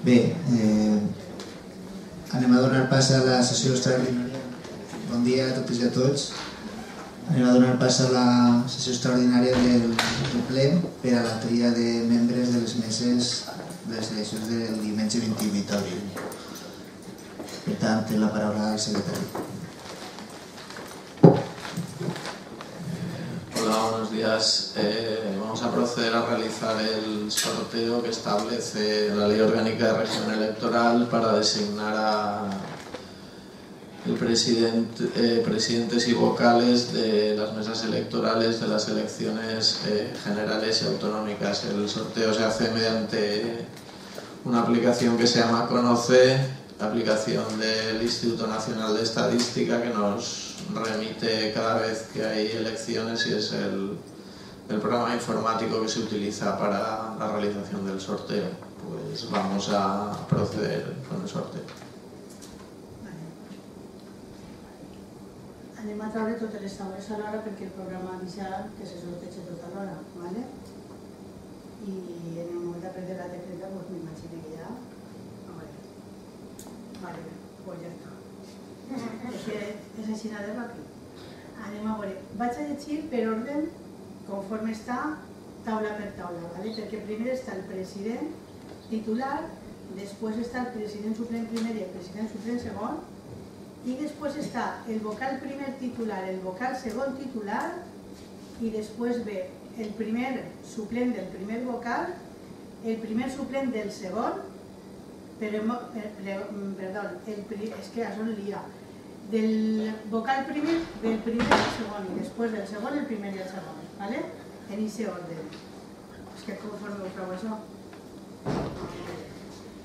Bé, anem a donar pas a la sessió extraordinària. Bon dia a totes i a tots. Anem a donar pas a la sessió extraordinària del ple per a la tria de membres de les meses de les eleccions del diumenge 28 d'abril. Per tant, té la paraula al secretari. Hola, buenos días. Vamos a proceder a realizar el sorteo que establece la Ley Orgánica de Régimen Electoral para designar a el presidentes y vocales de las mesas electorales de las elecciones generales y autonómicas. El sorteo se hace mediante una aplicación que se llama Conoce, aplicación del Instituto Nacional de Estadística, que nos remite cada vez que hay elecciones y es el programa informático que se utiliza para la realización del sorteo. Pues vamos a proceder con el sorteo. Anem a treure totes les taules alhora perquè el programa avisa que se sorteja tot alhora, ¿vale? I en el moment d'aprendre la tecleta, pues m'imagino que ja... Vale, pues ja està. És que és així de ràpid. Anem a veure. Vaig a llegir per ordre conforme està taula per taula, ¿vale? Perquè primer està el president titular, després està el president suplent primer i el president suplent segon, i després està el vocal primer titular, el vocal segon titular, i després ve el primer suplent del primer vocal, el primer suplent del segon, perdó, és que això el lia, del vocal primer, del primer i el segon, i després del segon el primer i el segon, ¿vale? En aquest ordre. És que conforme ho trobo això.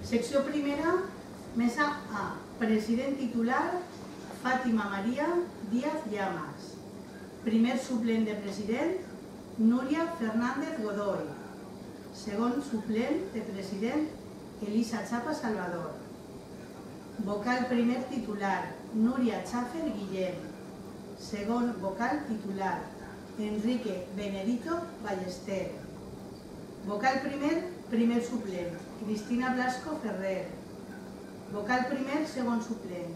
Secció primera, mesa A. President titular, Fàtima Maria Díaz Llamas. Primer suplent de president, Núria Fernández Godoy. Segon suplent de president, Elisa Chapa Salvador. Vocal primer titular, Núria Chaffer Guillem. Segon vocal titular, Enrique Benedito Ballester. Vocal primer, primer suplent, Cristina Blasco Ferrer. Vocal primer, segon suplent,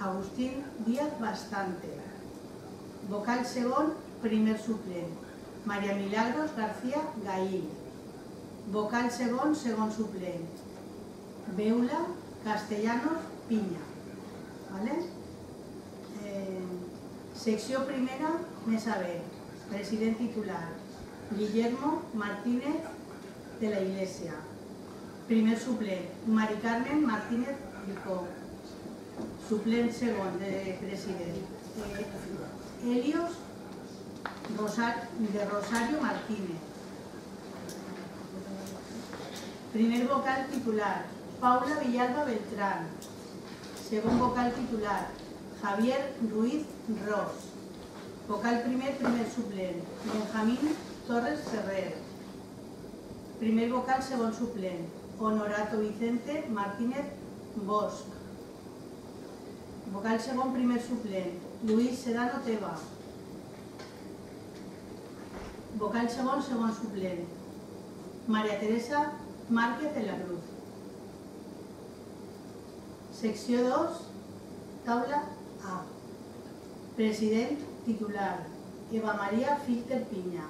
Agustín Díaz Bastante. Vocal segon, primer suplent, María Milagros García Gaín. Vocal segon, segon suplent, Beula Castellanos Piña. ¿Vale? Secció primera, mesa B. President titular, Guillermo Martínez de la Iglesia. Primer suplent, Mari Carmen Martínez Ricó. Suplent segon de president, Helios de Rosario Martínez. Primer vocal titular, Paula Villalba Beltrán. Segon vocal titular, Javier Ruiz Ros. Vocal primer, primer suplent, Benjamín Torres Ferrer. Primer vocal, segon suplent, Honorato Vicente Martínez Bosch. Vocal segon, primer suplent, Luis Sedano Teba. Vocal segon, segon suplent, María Teresa Márquez de la Cruz. Secció 2, taula A. President titular, Eva María Filter Piña.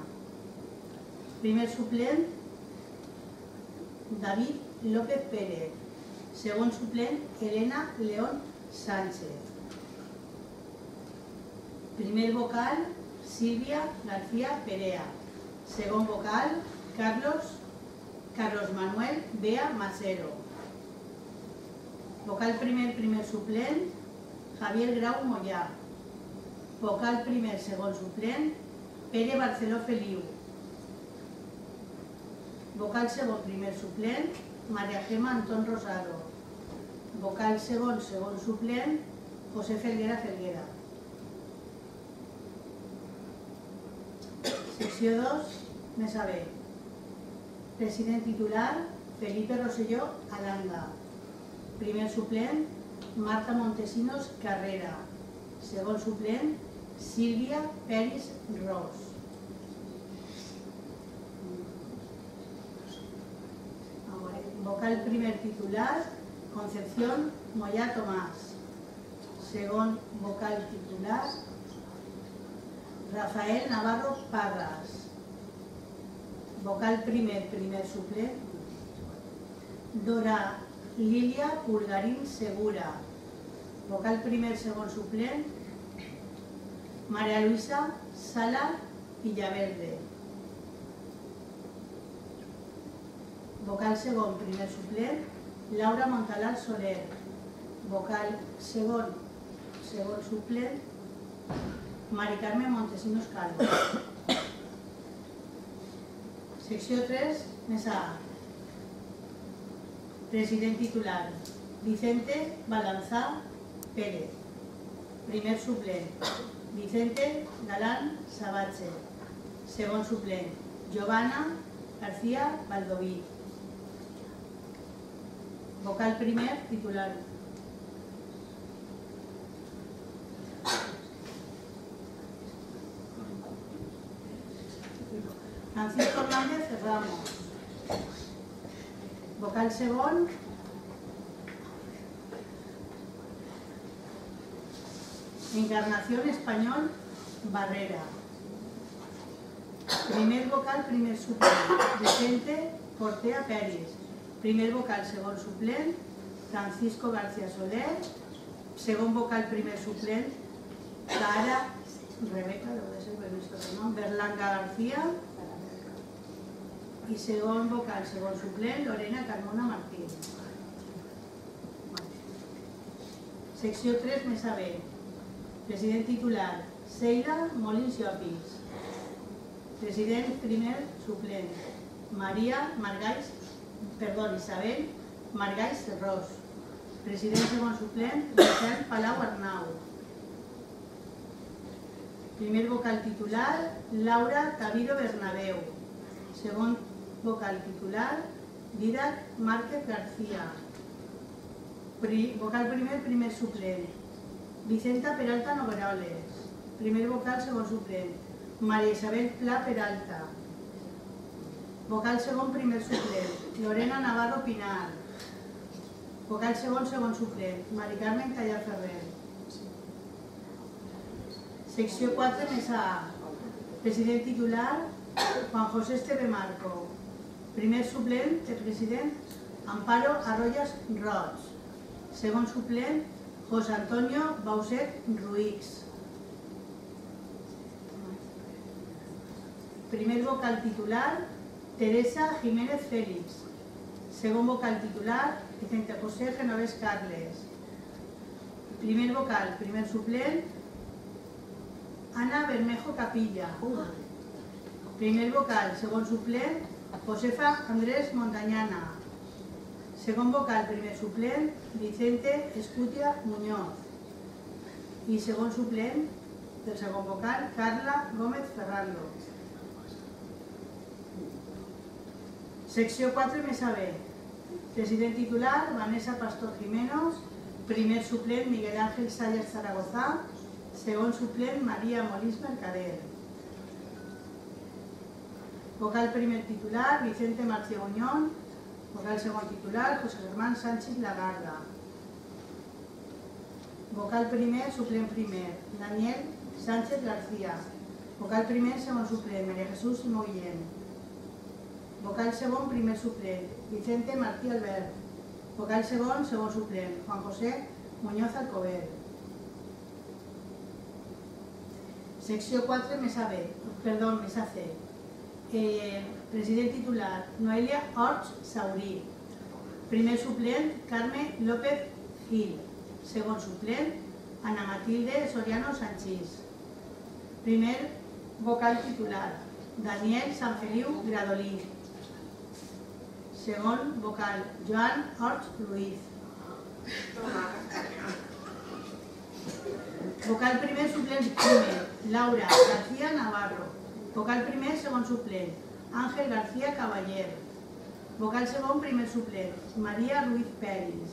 Primer suplent, David López Pérez. Segon suplent, Elena León Sánchez. Primer vocal, Silvia García Perea. Segon vocal, Carlos Manuel Bea Masero. Vocal primer, primer suplent, Javier Grau Mollà. Vocal primer, segon suplent, Pere Barceló Feliu. Vocal segon, primer suplent, María Gema Antón Rosado. Vocal segon, segon suplent, José Felguera Felguera. Secció 2, mesa B. President titular, Felipe Rosselló Aranda. Primer suplent, Marta Montesinos Carrera. Segon suplent, Sílvia Peris Ros. Vocal Vocal primer titular, Concepción Moyà Tomàs. Segon vocal titular, Rafael Navarro Parras. Vocal primer suplent, Dora Lilia Pulgarín Segura. Vocal primer segon suplent, María Luisa Sala Villaverde. Vocal segon primer suplent, Laura Montalar Soler. Vocal segon suplent, Mari Carmen Montesinos Calvo. Secció 3, mesa A. President titular, Vicente Balanzá Pérez. Primer suplent, Vicente Galán Sabache. Segon suplent, Giovanna García Baldoví. Vocal primer titular, Francisco Hernández Ramos. Vocal segon, Encarnación Español Barrera. Primer vocal, primer suplent, Vicente Portea Pérez. Primer vocal, segon suplent, Francisco García Soler. Segon vocal, primer suplent, Clara Rebeca, debe ser previsto el nom, Berlanga García. I segon vocal, segon suplent, Lorena Carmona Martín. Secció 3, mesa B. President titular, Seila Molins Llopis. President primer suplent, Isabel Margalls Ros. President segon suplent, Miquel Palau Arnau. Primer vocal titular, Laura Tavido Bernabeu. Segon vocal titular, Dídac Márquez García. Vocal primer suplent, Vicenta Peralta Nogueroles. Primer vocal segon suplent, María Isabel Pla Peralta. Vocal segon primer suplent, Lorena Navarro Pinar. Vocal segon suplent, Mari Carmen Callar Ferrer. Secció 4, mesa A. President titular, Juan José Esteve Marco. Primer suplent de president, Amparo Arroyas Roig. Segon suplent, José Antonio Bauset Ruiz. Primer vocal titular, Teresa Jiménez Félix. Segon vocal titular, Vicente José Genovés Carles. Primer vocal, primer suplent, Ana Bermejo Capilla. Primer vocal, segon suplent, Josefa Andrés Montañana. Segon vocal, primer suplent, Vicente Escutia Muñoz. I segon suplent, del segon vocal, Carla Gómez Ferrando. Secció 4, mesa B. President titular, Vanessa Pastor Jiménez. Primer suplent, Miguel Ángel Sayas Zaragoza. Segon suplent, María Molins Mercader. Vocal primer titular, Vicente Martí Muñón. Vocal segon titular, José Germán Sánchez Lagarda. Vocal primer, suplent primer, Daniel Sánchez García. Vocal primer, segon suplent, María Jesús Moguillén. Vocal segon, primer suplent, Vicente Martí Albert. Vocal segon suplent, Juan José Muñoz Alcover. Secció 4, mesa C. President titular, Noelia Orts Saurí. Primer suplent, Carme López Gil. Segon suplent, Ana Matilde Soriano Sanchís. Primer vocal titular, Daniel Sanfeliu Gradolí. Segon vocal, Joan Orts Ruiz. Vocal primer suplent primer, Laura García Navarro. Vocal primer, segon suplent, Ángel García Caballer. Vocal segon, primer suplent, María Ruiz Pérez.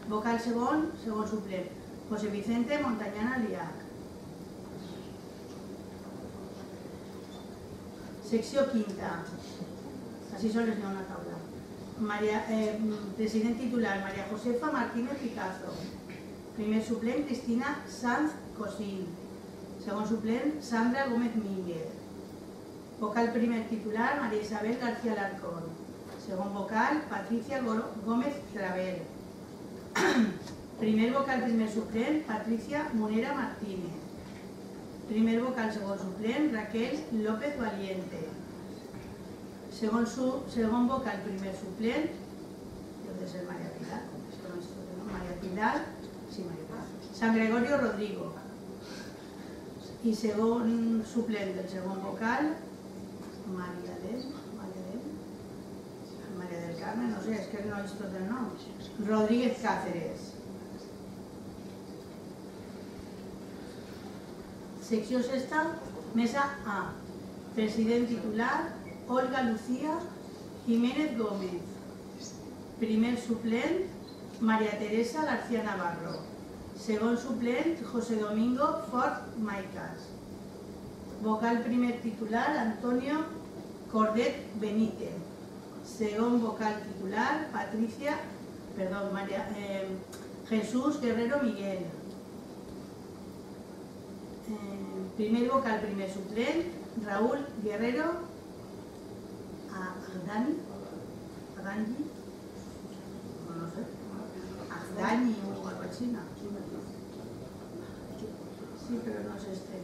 Vocal segon suplent, José Vicente Montañana Liac. Secció 5. Així sols n'hi ha una taula. president titular María Josefa Martínez Picazo. Primer suplent Cristina Sanz Cosín. Segon suplent Sandra Gómez Mínguez. Vocal primer titular María Isabel García Alarcón. Segon vocal Patricia Gómez Clavel. Primer vocal primer suplent Patricia Monera Martínez. Primer vocal segon suplent Raquel López Valiente. Segon vocal primer suplent, debe ser María Pilar, María Pilar, sí, María Pilar. San Gregorio Rodrigo. Y segon suplent del segon vocal María del Carmen, no sé, és que no és tot el nom. Rodríguez Cáceres. Secció sexta, mesa A. President titular Olga Lucía Jiménez Gómez. Primer suplent María Teresa García Navarro. Segon suplent José Domingo Fort Maicas. Vocal primer titular Antonio Cordet Benítez. Segon vocal titular Jesús Guerrero Miguel. Primer vocal primer suplent Raúl Guerrero Agdani, no sé, Agdani o algo así, ¿no? Sí, pero no es este,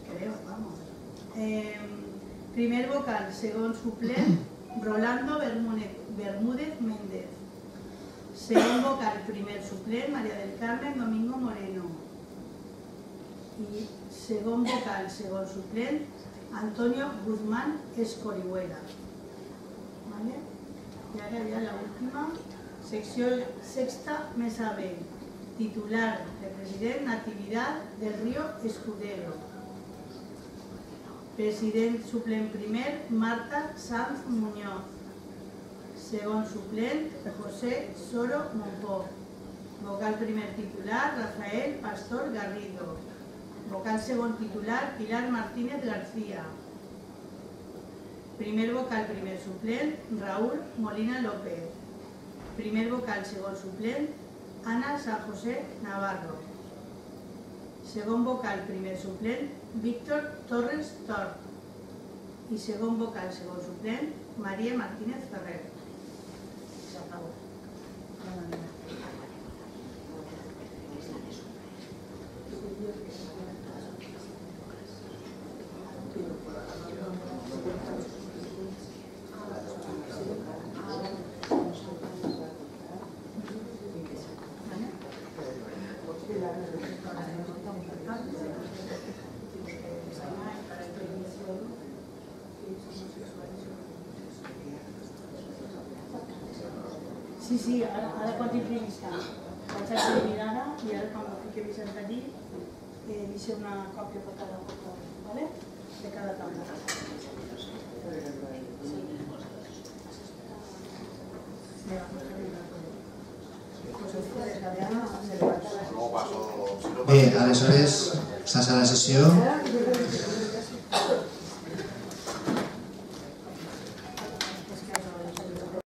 creo, vamos. Primer vocal, segon suplent, Rolando Bermúdez Méndez. Segon vocal, primer suplent, María del Carmen Domingo Moreno. I segon vocal, segon suplent, Antonio Guzmán Escorihuela. ¿Vale? Y ahora ya la última, sección sexta, mesa B. Titular de president Natividad del Río Escudero. President suplent primer Marta Sanz Muñoz. Segon suplent José Soro Monpó. Vocal primer titular Rafael Pastor Garrido. Vocal segon titular Pilar Martínez García. Primer vocal primer suplent Raúl Molina López. Primer vocal segon suplent Ana San José Navarro. Segon vocal primer suplent Víctor Torres Tort. Y segon vocal segon suplent María Martínez Ferrer. Se acabó. Sí, ara quan t'imprimis vaig a imprimir ara i ara quan ho fiqui Vicent allí deixo una còpia per cada foto, ¿vale? De cada taula. Bé, aleshores s'ha la sessió.